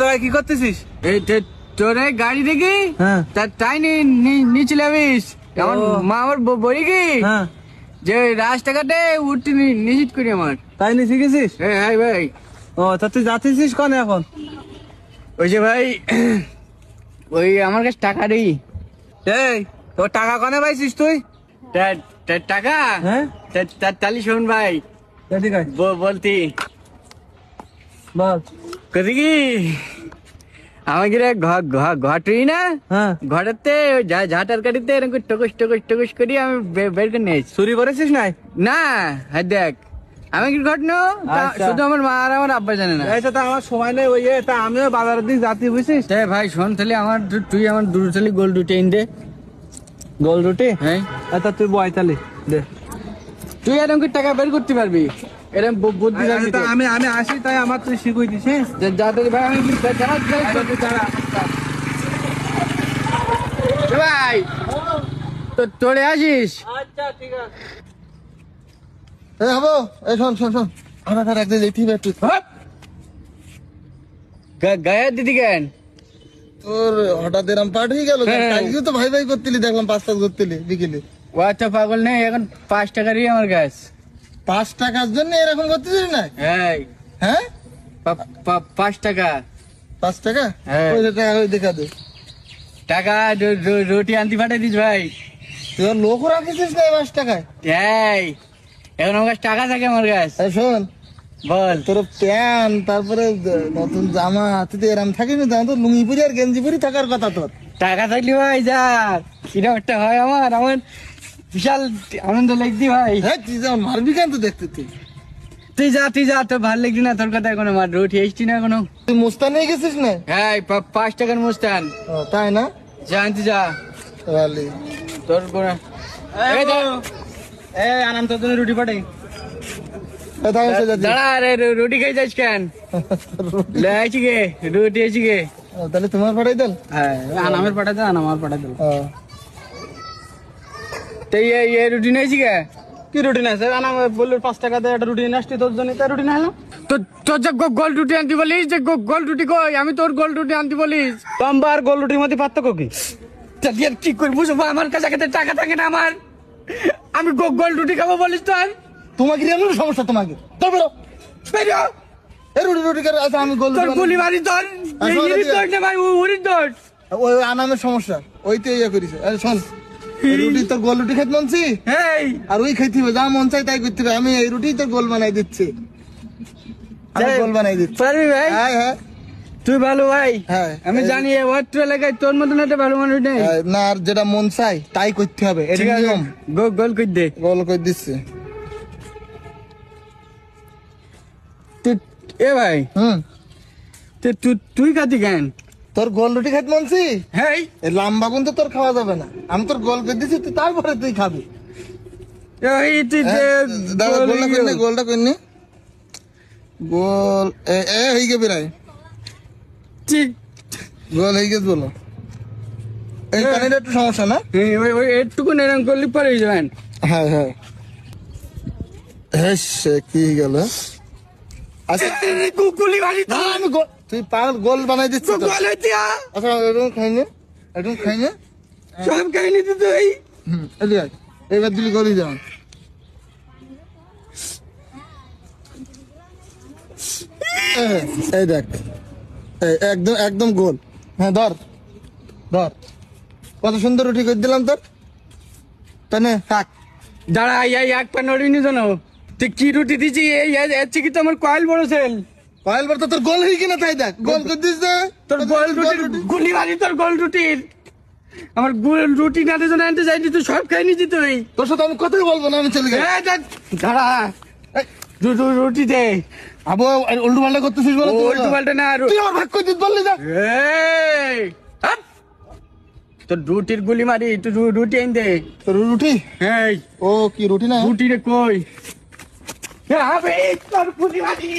ভাই কি করতেছিস? এই তোর গাড়ি দেখি তাই নিচে যাবিস। মা আমার বলি কি যে রাস্তাঘাটে উঠতে নিষিদ্ধ করি আমার। তাই নিয়ে শিখেছিস? হ্যাঁ ভাই। ও তা তুই যাচ্ছিস কনে এখন? ওই যে ভাই ওই আমার কাছে টাকা নেই। এই তোর টাকা কনে পাইছিস তুই? টাকা? হ্যাঁ তাহলে শোন ভাই বলতি বল কদি কি আমাকে ঘটই না ঘরেতে ঝাঁটার কাটিতে এরকম টকুস করি আমি বের করে নিয়েছি। চুরি করেছিস নাই? না হ্যাঁ দেখ আমি কি ঘটনা শুধু আমার মা আর আমার আব্বা জানে না। তা আমার সময় নেই। ওই তা আমিও বাজারের দিক যাচ্ছি বুঝছিস। ভাই শোন তাহলে আমার তুই আমার দুটো তাহলে গোল রুটি এনে দে। গোল রুটি? হ্যাঁ তা তুই বয় তাহলে দে। তুই এরকম কি টাকা বের করতে পারবি? এরকম বুদ্ধি আমি আসি তাই আমার তুই শিখুই দিস। ভাই আমি ভাই তো তোরে আসিস। আচ্ছা ঠিক আছে। হবো এই শোন শোন শোন আমার একদিন দেখতে একটু গায়ে দিদি কেন তোর হঠাৎ এরম পাঠ হয়ে গেল? তো ভাই ভাই করতিলি দেখলাম 5 টাকা করতিলি বিকেলে। ও আচ্ছা পাগল নেই এখন 5 টাকারই আমার গাছ। 5 টাকার জন্য এরকম করতেছিস না? হ্যাঁ 5 টাকা। 5 টাকা? ওই টাকা ওই দেখা দে। টাকা রুটি আনতে পাঠাই দিস ভাই। তুই লোক রাখিস না 5 টাকায়? এই এখন আমার কাছে টাকা থাকে আমার কাছে। শোন বল তোর প্যান্ট তারপরে নতুন জামা তুই তো এরম থাকিস না? তো লুঙ্গি পরি আর গেঞ্জি পরি থাকার কথা তোর। টাকা থাকলি ভাই যা কিরকম একটা হয় আমার বিশাল আনন্দ লাগছি ভাই। হ্যাঁ তুই যা মারবি কেন? তো দেখতে তুই যা তোর ভালো লাগছি না তোর কথা এখনো মার রুটি এসছি না এখনো। তুই মুস্তান নিয়ে গেছিস না? হ্যাঁ 5 টাকার মুস্তান। তাই না? জানতে যা তোর আনাম তোর জন্য রুটি পাঠাই। দাঁড়া রে রুটি খাই যাস কেন? আছি গে রুটি আছি গে। তাহলে তোমার পাঠাই দেন? হ্যাঁ আনামের পাঠাই দেন আনামার পাঠাই দেন। এই রুটি নিয়েছি গে? কি রুটি নাই স্যার? আনাম বললো 5 টাকা দিয়ে একটা রুটি নিয়ে আসছি তোর জন্য, তাই রুটি না এলাম। তোর যে গোল রুটি আনতে বলিস যে গোল রুটি কই? আমি তোর গোল রুটি আনতে বলিস। লম্বা আর গোল রুটির মধ্যে পার্থক্য কি? কি করবো আমার কাছে টাকা থাকে না আমার। আমি গোল রুটি খাবো বলিস তোর? তোমাকে সমস্যা তোমাকে তো বেরো বেরো এই রুটি রুটি করে। আচ্ছা আমি গোল গুলি মারি তোর ভাই উড়ি তোর ওই আনামের সমস্যা ওইতে ইয়ে করিস। শোন রুটি তোর গোল রুটি খেতে মনছি আর ওই খাইতে হবে যা মন চাই তাই করতে হবে। আমি এই রুটি তোর গোল বানাই দিচ্ছি। গোল বানাই দিচ্ছি পারবি ভাই? হ্যাঁ তুই ভালো ভাই। হ্যাঁ আমি জানি অত্র এলাকায় তোর মতন একটা ভালো মানুষ নেই। না আর যেটা মন চাই তাই করতে হবে। এটা নিয়ম। গোল করে দে। গোল করে দিচ্ছি। এ ভাই তুই খাতি কেন? তোর গোল রুটি খাইতে মনছি? হ্যাঁ লম্বা কিন্তু তোর খাওয়া যাবে না। আমি তোর গোল করে দিচ্ছি তারপরে তুই খাবি। গোলটা করিনি গোল হয়ে গে বেড়াই ঠিক গোল হয়ে গেছে বলো। এই পানিটা একটু সমস্যা না? একটুকু এরকম করলে পরে যাবেন। হ্যাঁ হ্যাঁ কি গেল? তুই পাগল গোল বানাই দিচ্ছিস। আচ্ছা এরকম খাইনি একদম খাইনি সব খাইনি তুই। এবার দিলি গলি যাও। এই দেখ একদম একদম গোল। হ্যাঁ ধর ধর কত সুন্দর রুটি করে দিলাম তোর। তাই না? থাক দাঁড়া এক পা নড়িনি জানো তুই কি রুটি দিচ্ছি? কি তো আমার কয়েল বড় সেল কয়েল বড় তোর গোল হয়ে কিনা তাই দেখ গোল করে দিস তোর গোল রুটি গুলি মারি তোর গোল রুটির। আমার গোল রুটি না দিয়ে আনতে যাইনি তুই সব খাই নিছি তুই। তোর সাথে আমি কথাই বলবো না। আমি চলে গেছি। দাঁড়া রুটি দে। আবু উল্টো পাল্টা করতেছিস বলে? উল্টো পাল্টা না তুই আমার ভাগ করে দিস বললি যা। তোর রুটির গুলি মারি তুই রুটি এনে দে। তোর রুটি? হ্যাঁ ও কি রুটি না? রুটি রে কই? তোর গুলি মারি।